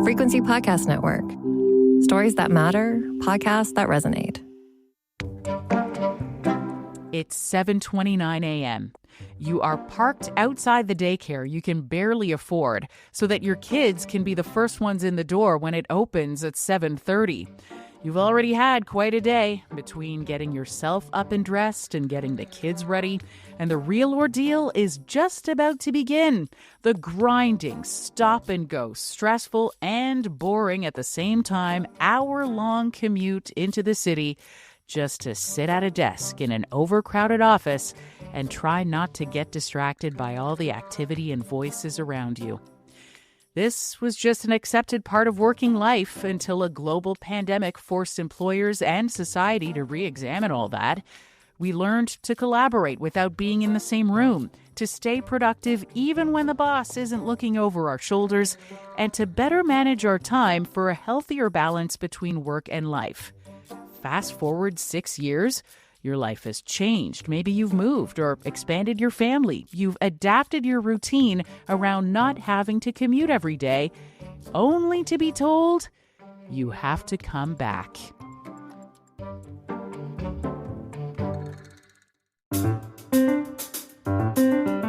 Frequency Podcast Network. Stories that matter, podcasts that resonate. It's 7:29 a.m. You are parked outside the daycare you can barely afford so that your kids can be the first ones in the door when it opens at 7:30. You've already had quite a day between getting yourself up and dressed and getting the kids ready, and the real ordeal is just about to begin. The grinding, stop-and-go, stressful and boring at the same time, hour-long commute into the city just to sit at a desk in an overcrowded office and try not to get distracted by all the activity and voices around you. This was just an accepted part of working life until a global pandemic forced employers and society to re-examine all that. We learned to collaborate without being in the same room, to stay productive even when the boss isn't looking over our shoulders, and to better manage our time for a healthier balance between work and life. Fast forward 6 years, your life has changed. Maybe you've moved or expanded your family. You've adapted your routine around not having to commute every day, only to be told you have to come back.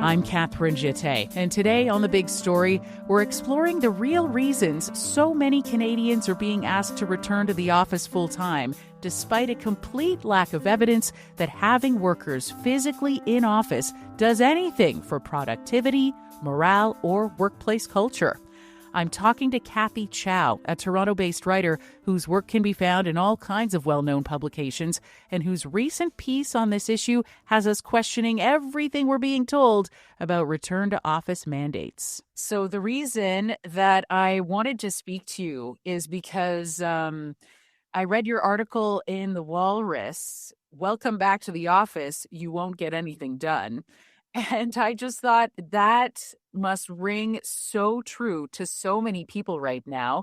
I'm Catherine Jette, and today on The Big Story, we're exploring the real reasons so many Canadians are being asked to return to the office full-time, despite a complete lack of evidence that having workers physically in office does anything for productivity, morale, or workplace culture. I'm talking to Kathy Chow, a Toronto-based writer whose work can be found in all kinds of well-known publications and whose recent piece on this issue has us questioning everything we're being told about return-to-office mandates. So the reason that I wanted to speak to you is because I read your article in The Walrus, Welcome Back to the Office, You Won't Get Anything Done. And I just thought that must ring so true to so many people right now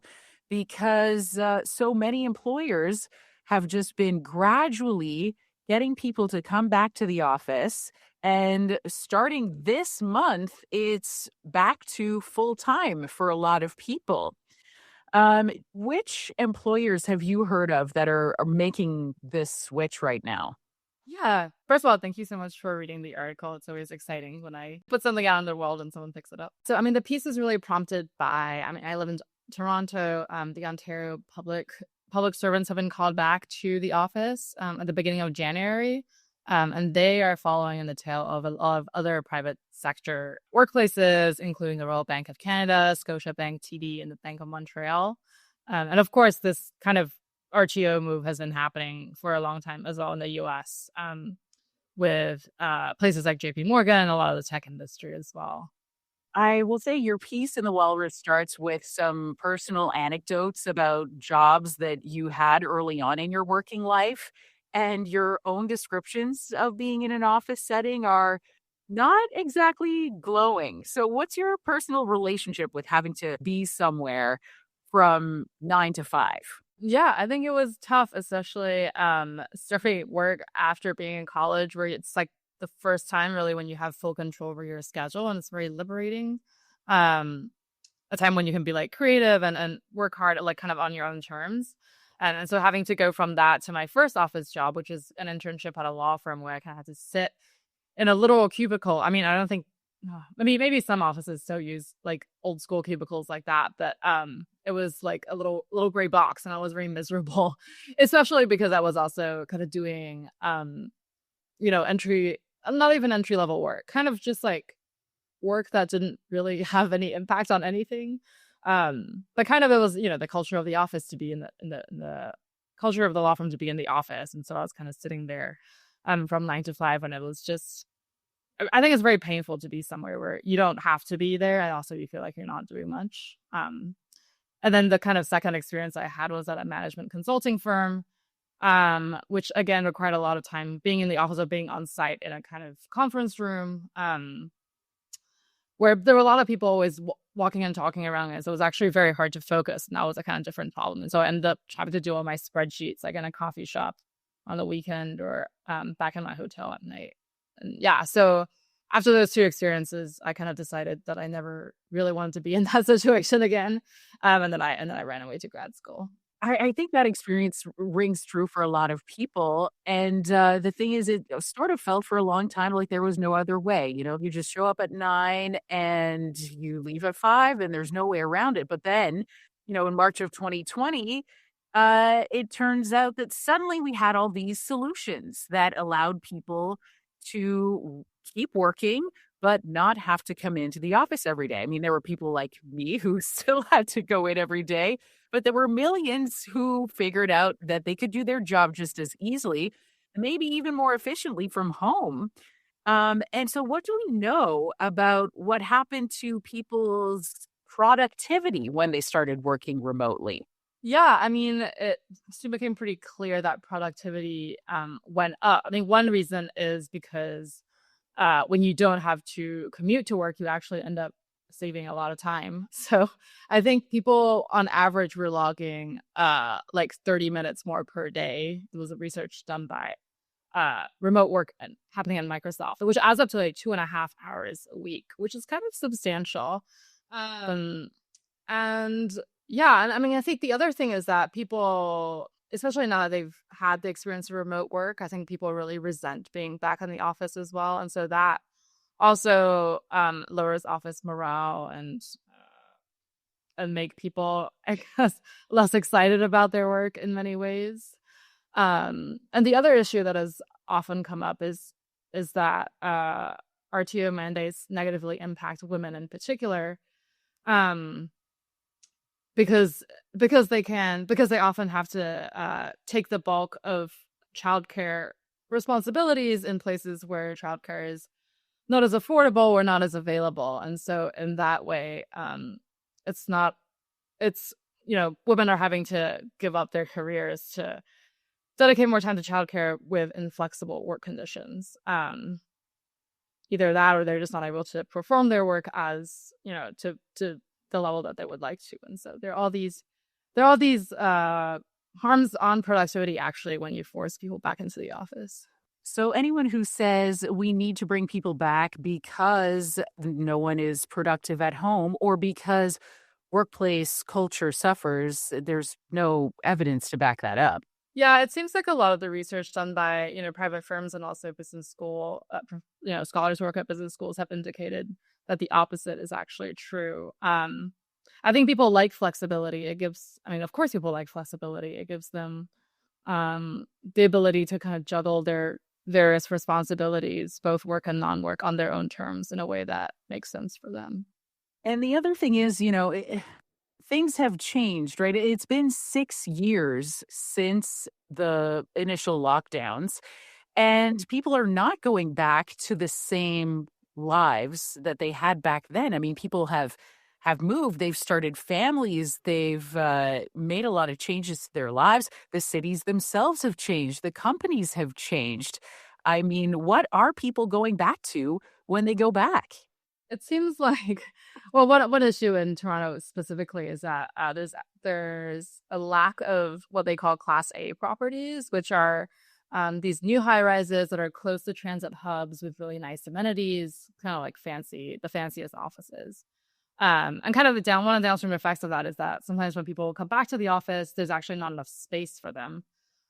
because so many employers have just been gradually getting people to come back to the office. And starting this month, it's back to full time for a lot of people. Which employers have you heard of that are making this switch right now? Yeah. First of all, thank you so much for reading the article. It's always exciting when I put something out in the world and someone picks it up. So, the piece is really prompted by, I live in Toronto. The Ontario public servants have been called back to the office at the beginning of January. And they are following in the tail of a lot of other private sector workplaces, including the Royal Bank of Canada, Scotiabank, TD, and the Bank of Montreal. And of course, this kind of RTO move has been happening for a long time as well in the US with places like JP Morgan and a lot of the tech industry as well. I will say your piece in The Walrus starts with some personal anecdotes about jobs that you had early on in your working life, and your own descriptions of being in an office setting are not exactly glowing. So what's your personal relationship with having to be somewhere from 9 to 5? Yeah, I think it was tough, especially starting work after being in college, where it's like the first time really when you have full control over your schedule, and it's very liberating. A time when you can be like creative and work hard, like kind of on your own terms. And so having to go from that to my first office job, which is an internship at a law firm where I kind of had to sit in a little cubicle. I don't think, maybe some offices still use like old school cubicles like that, but it was like a little gray box, and I was very miserable, especially because I was also kind of doing, not even entry level work, kind of just like work that didn't really have any impact on anything. But kind of it was, the culture of the office to be in the culture of the law firm to be in the office, and so I was kind of sitting there, from 9 to 5, and it was just. I think it's very painful to be somewhere where you don't have to be there, and also you feel like you're not doing much. And then the kind of second experience I had was at a management consulting firm, which again required a lot of time being in the office or being on site in a kind of conference room, where there were a lot of people always walking and talking around me. So it was actually very hard to focus, and that was a kind of different problem. And so I ended up having to do all my spreadsheets like in a coffee shop on the weekend or back in my hotel at night. And yeah, so after those two experiences, I kind of decided that I never really wanted to be in that situation again. And then I ran away to grad school. I think that experience rings true for a lot of people. And the thing is, it sort of felt for a long time like there was no other way. You just show up at 9 and you leave at 5, and there's no way around it. But then, in March of 2020, it turns out that suddenly we had all these solutions that allowed people to keep working, but not have to come into the office every day. I mean, there were people like me who still had to go in every day, but there were millions who figured out that they could do their job just as easily, maybe even more efficiently from home. And so, what do we know about what happened to people's productivity when they started working remotely? Yeah, I mean, it soon became pretty clear that productivity went up. I mean, one reason is because when you don't have to commute to work, you actually end up saving a lot of time. So I think people on average were logging like 30 minutes more per day. There was a research done by remote work and happening at Microsoft, which adds up to like 2.5 hours a week, which is kind of substantial. Um, and yeah, and I mean, I think the other thing is that people, especially now that they've had the experience of remote work, I think people really resent being back in the office as well. And so that also lowers office morale and make people, I guess, less excited about their work in many ways. And the other issue that has often come up is that RTO mandates negatively impact women in particular. Um, because they often have to take the bulk of childcare responsibilities in places where childcare is not as affordable or not as available. And so in that way, it's not it's women are having to give up their careers to dedicate more time to childcare with inflexible work conditions. Either that or they're just not able to perform their work as to the level that they would like to. And so there are all these harms on productivity actually when you force people back into the office. So, anyone who says we need to bring people back because no one is productive at home or because workplace culture suffers, there's no evidence to back that up. Yeah, it seems like a lot of the research done by private firms and also business school, scholars who work at business schools have indicated that the opposite is actually true. I think people like flexibility. I mean, of course, people like flexibility. It gives them the ability to kind of juggle their various responsibilities, both work and non-work, on their own terms in a way that makes sense for them. And the other thing is, things have changed, right? It's been 6 years since the initial lockdowns, and people are not going back to the same lives that they had back then. I mean, people have moved, they've started families, they've made a lot of changes to their lives. The cities themselves have changed, the companies have changed. I mean, what are people going back to when they go back? It seems like, well, one issue in Toronto specifically is that there's a lack of what they call Class A properties, which are these new high rises that are close to transit hubs with really nice amenities, kind of like the fanciest offices. And kind of one of the downstream effects of that is that sometimes when people come back to the office, there's actually not enough space for them.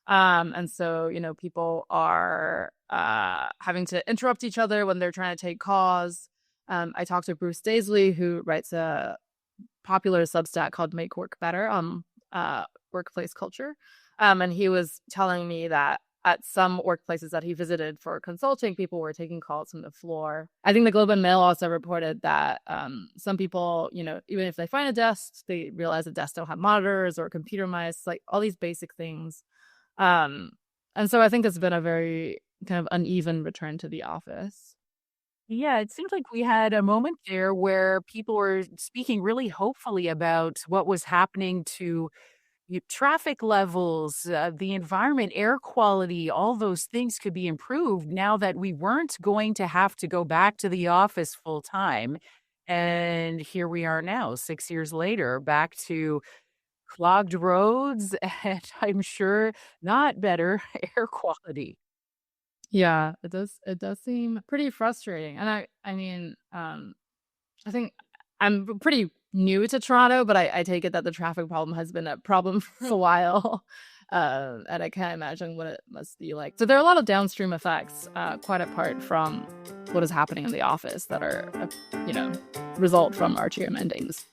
And so, people are having to interrupt each other when they're trying to take calls. I talked to Bruce Daisley, who writes a popular Substack called Make Work Better on workplace culture. And he was telling me that at some workplaces that he visited for consulting, people were taking calls from the floor. I think the Globe and Mail also reported that some people, even if they find a desk, they realize the desks don't have monitors or computer mice, like all these basic things. And so I think it's been a very kind of uneven return to the office. Yeah, it seems like we had a moment there where people were speaking really hopefully about what was happening to traffic levels, the environment, air quality, all those things could be improved now that we weren't going to have to go back to the office full time. And here we are now, 6 years later, back to clogged roads and I'm sure not better air quality. Yeah, it does seem pretty frustrating. And I mean, I think I'm pretty new to Toronto, but I take it that the traffic problem has been a problem for a while. And I can't imagine what it must be like. So there are a lot of downstream effects, quite apart from what is happening in the office that are, you know, result from RTM endings.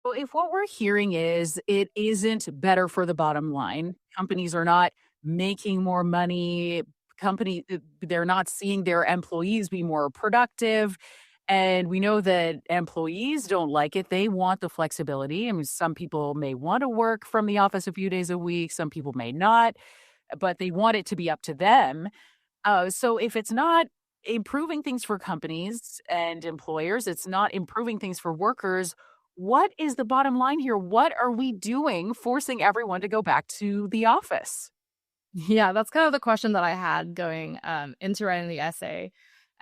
Well, if what we're hearing is it isn't better for the bottom line, companies are not making more money, they're not seeing their employees be more productive. And we know that employees don't like it. They want the flexibility. I mean, some people may want to work from the office a few days a week, some people may not, but they want it to be up to them. So if it's not improving things for companies and employers, it's not improving things for workers. What is the bottom line here? What are we doing forcing everyone to go back to the office? Yeah, that's kind of the question that I had going into writing the essay.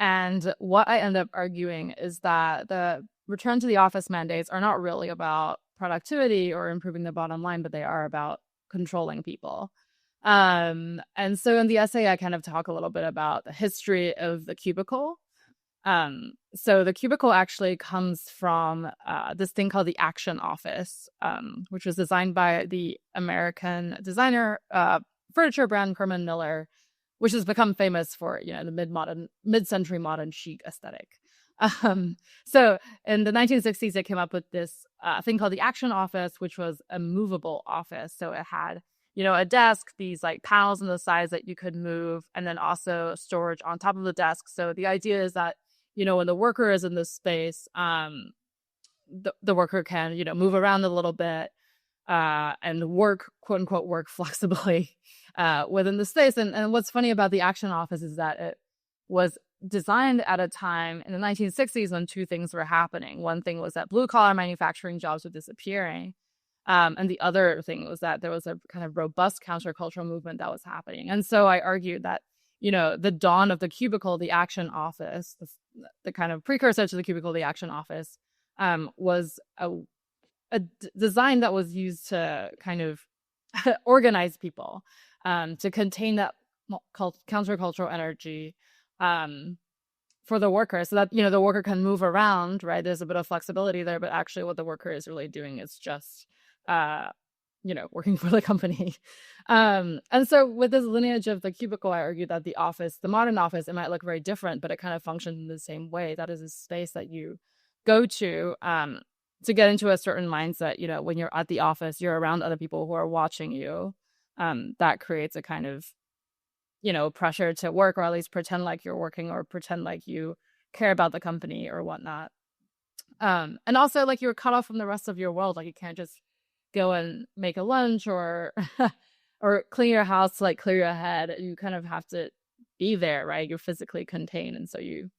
And what I end up arguing is that the return to the office mandates are not really about productivity or improving the bottom line, but they are about controlling people. And so in the essay, I kind of talk a little bit about the history of the cubicle. So the cubicle actually comes from this thing called the Action Office, which was designed by the American designer furniture brand Herman Miller, which has become famous for, you know, the mid-century modern chic aesthetic. Um, so in the 1960s, they came up with this thing called the Action Office, which was a movable office. So it had, you know, a desk, these like panels on the sides that you could move, and then also storage on top of the desk. So the idea is that, you know, when the worker is in this space, the worker can, you know, move around a little bit and work, quote unquote, work flexibly within the space. And what's funny about the Action Office is that it was designed at a time in the 1960s when two things were happening. One thing was that blue collar manufacturing jobs were disappearing. And the other thing was that there was a kind of robust countercultural movement that was happening. And so I argued that, you know, the dawn of the cubicle, the Action Office, the kind of precursor to the cubicle, the Action Office, was a design that was used to kind of organize people, to contain that countercultural energy for the worker, so that, you know, the worker can move around, right? There's a bit of flexibility there, but actually what the worker is really doing is just, you know, working for the company. And so with this lineage of the cubicle, I argue that the office, the modern office, it might look very different, but it kind of functions in the same way. That is a space that you go to get into a certain mindset. You know, when you're at the office, you're around other people who are watching you. That creates a kind of, you know, pressure to work, or at least pretend like you're working, or pretend like you care about the company or whatnot. And also, like, you're cut off from the rest of your world. Like, you can't just go and make a lunch or or clean your house, like clear your head. You kind of have to be there, right? You're physically contained, and so you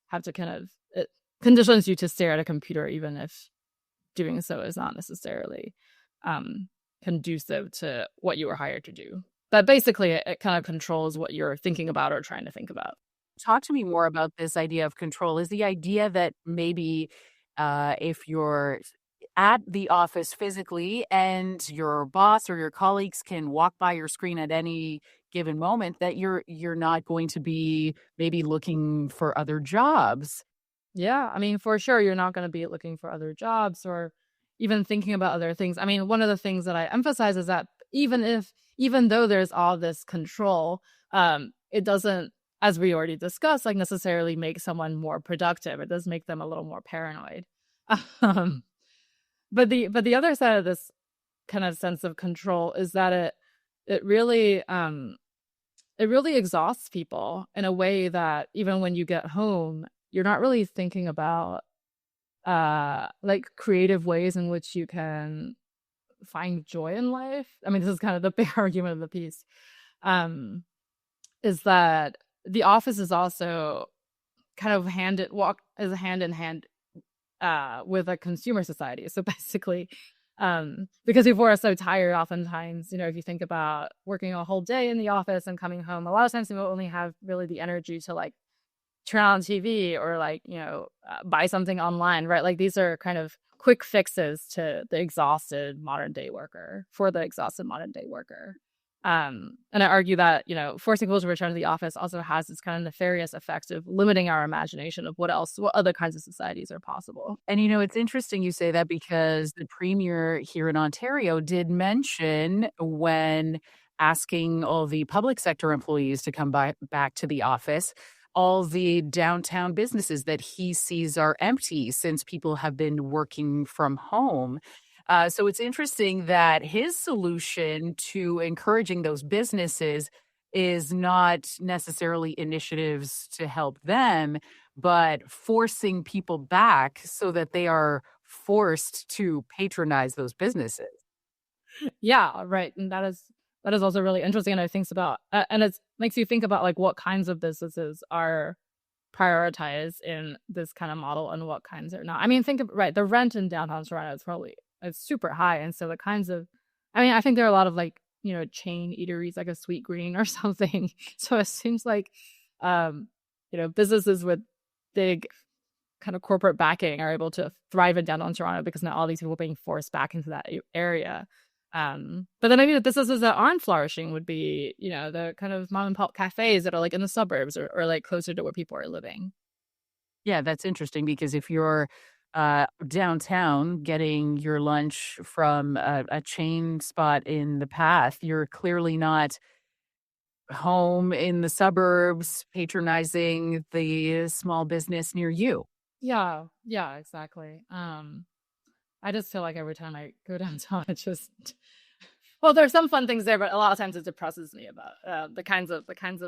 have to kind of, it conditions you to stare at a computer, even if doing so is not necessarily conducive to what you were hired to do. But basically, it kind of controls what you're thinking about or trying to think about. Talk to me more about this idea of control. Is the idea that maybe if you're at the office physically and your boss or your colleagues can walk by your screen at any given moment, that you're not going to be maybe looking for other jobs? Yeah, I mean, for sure, you're not going to be looking for other jobs or even thinking about other things. I mean, one of the things that I emphasize is that even though there's all this control, it doesn't, as we already discussed, like necessarily make someone more productive. It does make them a little more paranoid. Um, but the other side of this kind of sense of control is that it really it really exhausts people in a way that even when you get home, you're not really thinking about like creative ways in which you can find joy in life. I mean, this is kind of the big argument of the piece. Is that the office is also kind of hand in hand with a consumer society. So basically, because people are so tired, oftentimes, you know, if you think about working a whole day in the office and coming home, a lot of times people only have really the energy to like turn on TV or like, you know, buy something online, right? Like these are kind of quick fixes to the exhausted modern day worker for the exhausted modern day worker. And I argue that, forcing people to return to the office also has this kind of nefarious effect of limiting our imagination of what other kinds of societies are possible. And it's interesting you say that because the premier here in Ontario did mention when asking all the public sector employees to come back to the office, all the downtown businesses that he sees are empty since people have been working from home. So it's interesting that his solution to encouraging those businesses is not necessarily initiatives to help them, but forcing people back so that they are forced to patronize those businesses. Yeah, right. And that is also really interesting. And I think about and it makes you think about like what kinds of businesses are prioritized in this kind of model and what kinds are not. I mean, think of right, the rent in downtown Toronto is probably it's super high. And so the kinds of I think there are a lot of like, chain eateries like a Sweet Green or something. So it seems like businesses with big kind of corporate backing are able to thrive in downtown Toronto because not all these people are being forced back into that area. But then the businesses that aren't flourishing would be, the kind of mom and pop cafes that are like in the suburbs or like closer to where people are living. Yeah, that's interesting because if you're downtown getting your lunch from a chain spot in the path, you're clearly not home in the suburbs patronizing the small business near you. Yeah, exactly. I just feel like every time I go downtown, it's just well, there's some fun things there, but a lot of times it depresses me about the kinds of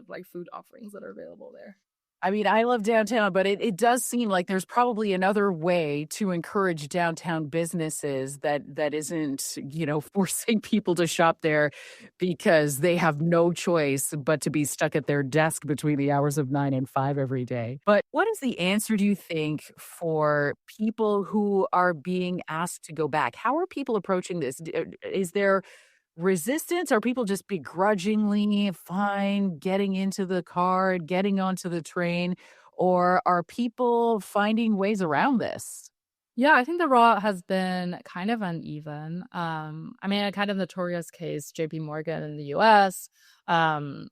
like food offerings that are available there. I mean, I love downtown, but it does seem like there's probably another way to encourage downtown businesses that isn't, forcing people to shop there because they have no choice but to be stuck at their desk between the hours of 9 and 5 every day. But what is the answer, do you think, for people who are being asked to go back? How are people approaching this? Is there resistance? Are people just begrudgingly fine getting into the car, getting onto the train, or are people finding ways around this? Yeah, I think the rollout has been kind of uneven. A kind of notorious case, JP Morgan in the US, the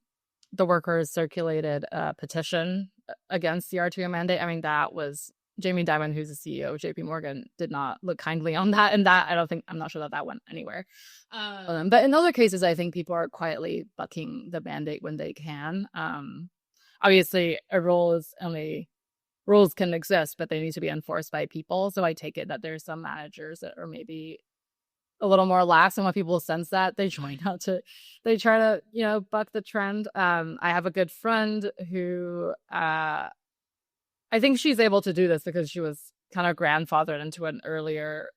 workers circulated a petition against the RTO mandate. That was Jamie Dimon, who's the CEO of JP Morgan, did not look kindly on that. And that, I'm not sure that went anywhere. But in other cases, I think people are quietly bucking the mandate when they can. Obviously, rules can exist, but they need to be enforced by people. So I take it that there's some managers that are maybe a little more lax, and when people sense that, they try to buck the trend. I have a good friend who I think she's able to do this because she was kind of grandfathered into an earlier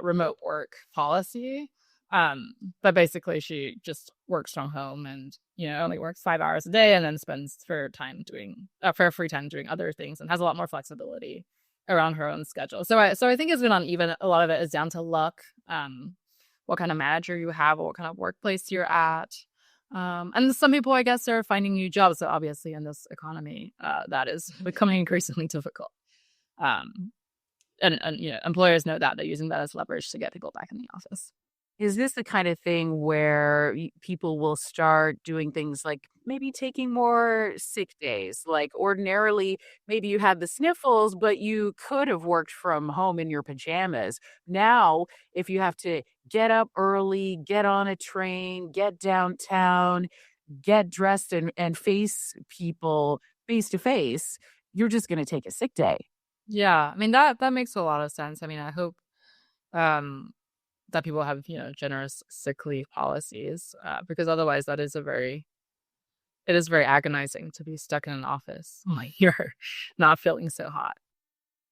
remote work policy. But basically she just works from home and, only works 5 hours a day and then spends for free time doing other things and has a lot more flexibility around her own schedule. So I think it's been uneven. A lot of it is down to luck, what kind of manager you have or what kind of workplace you're at. And some people, I guess, are finding new jobs. So obviously in this economy, that is becoming increasingly difficult. And employers know that they're using that as leverage to get people back in the office. Is this the kind of thing where people will start doing things like maybe taking more sick days? Like ordinarily, maybe you had the sniffles, but you could have worked from home in your pajamas. Now, if you have to get up early, get on a train, get downtown, get dressed and face people face to face, you're just going to take a sick day. Yeah, that makes a lot of sense. I hope that people have generous sick leave policies because otherwise it is very agonizing to be stuck in an office while you're not feeling so hot.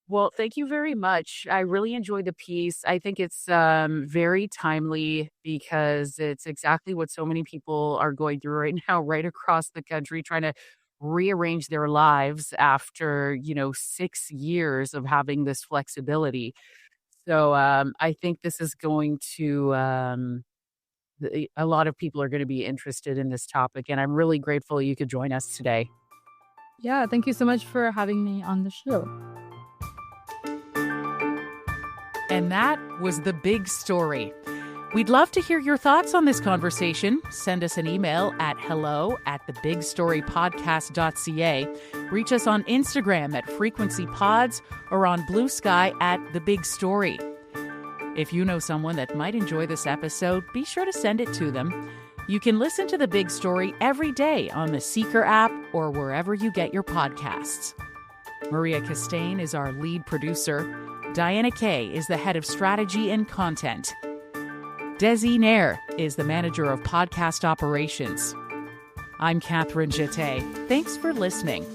Well, thank you very much. I really enjoyed the piece. I think it's very timely because it's exactly what so many people are going through right now, right across the country, trying to rearrange their lives after 6 years of having this flexibility. So I think this is going to, a lot of people are going to be interested in this topic. And I'm really grateful you could join us today. Yeah, thank you so much for having me on the show. And that was The Big Story. We'd love to hear your thoughts on this conversation. Send us an email at hello@thebigstorypodcast.ca. Reach us on Instagram at FrequencyPods or on Blue Sky at The Big Story. If you know someone that might enjoy this episode, be sure to send it to them. You can listen to The Big Story every day on the Seeker app or wherever you get your podcasts. Maria Costain is our lead producer. Diana Kay is the head of strategy and content. Desi Nair is the manager of podcast operations. I'm Catherine Jette. Thanks for listening.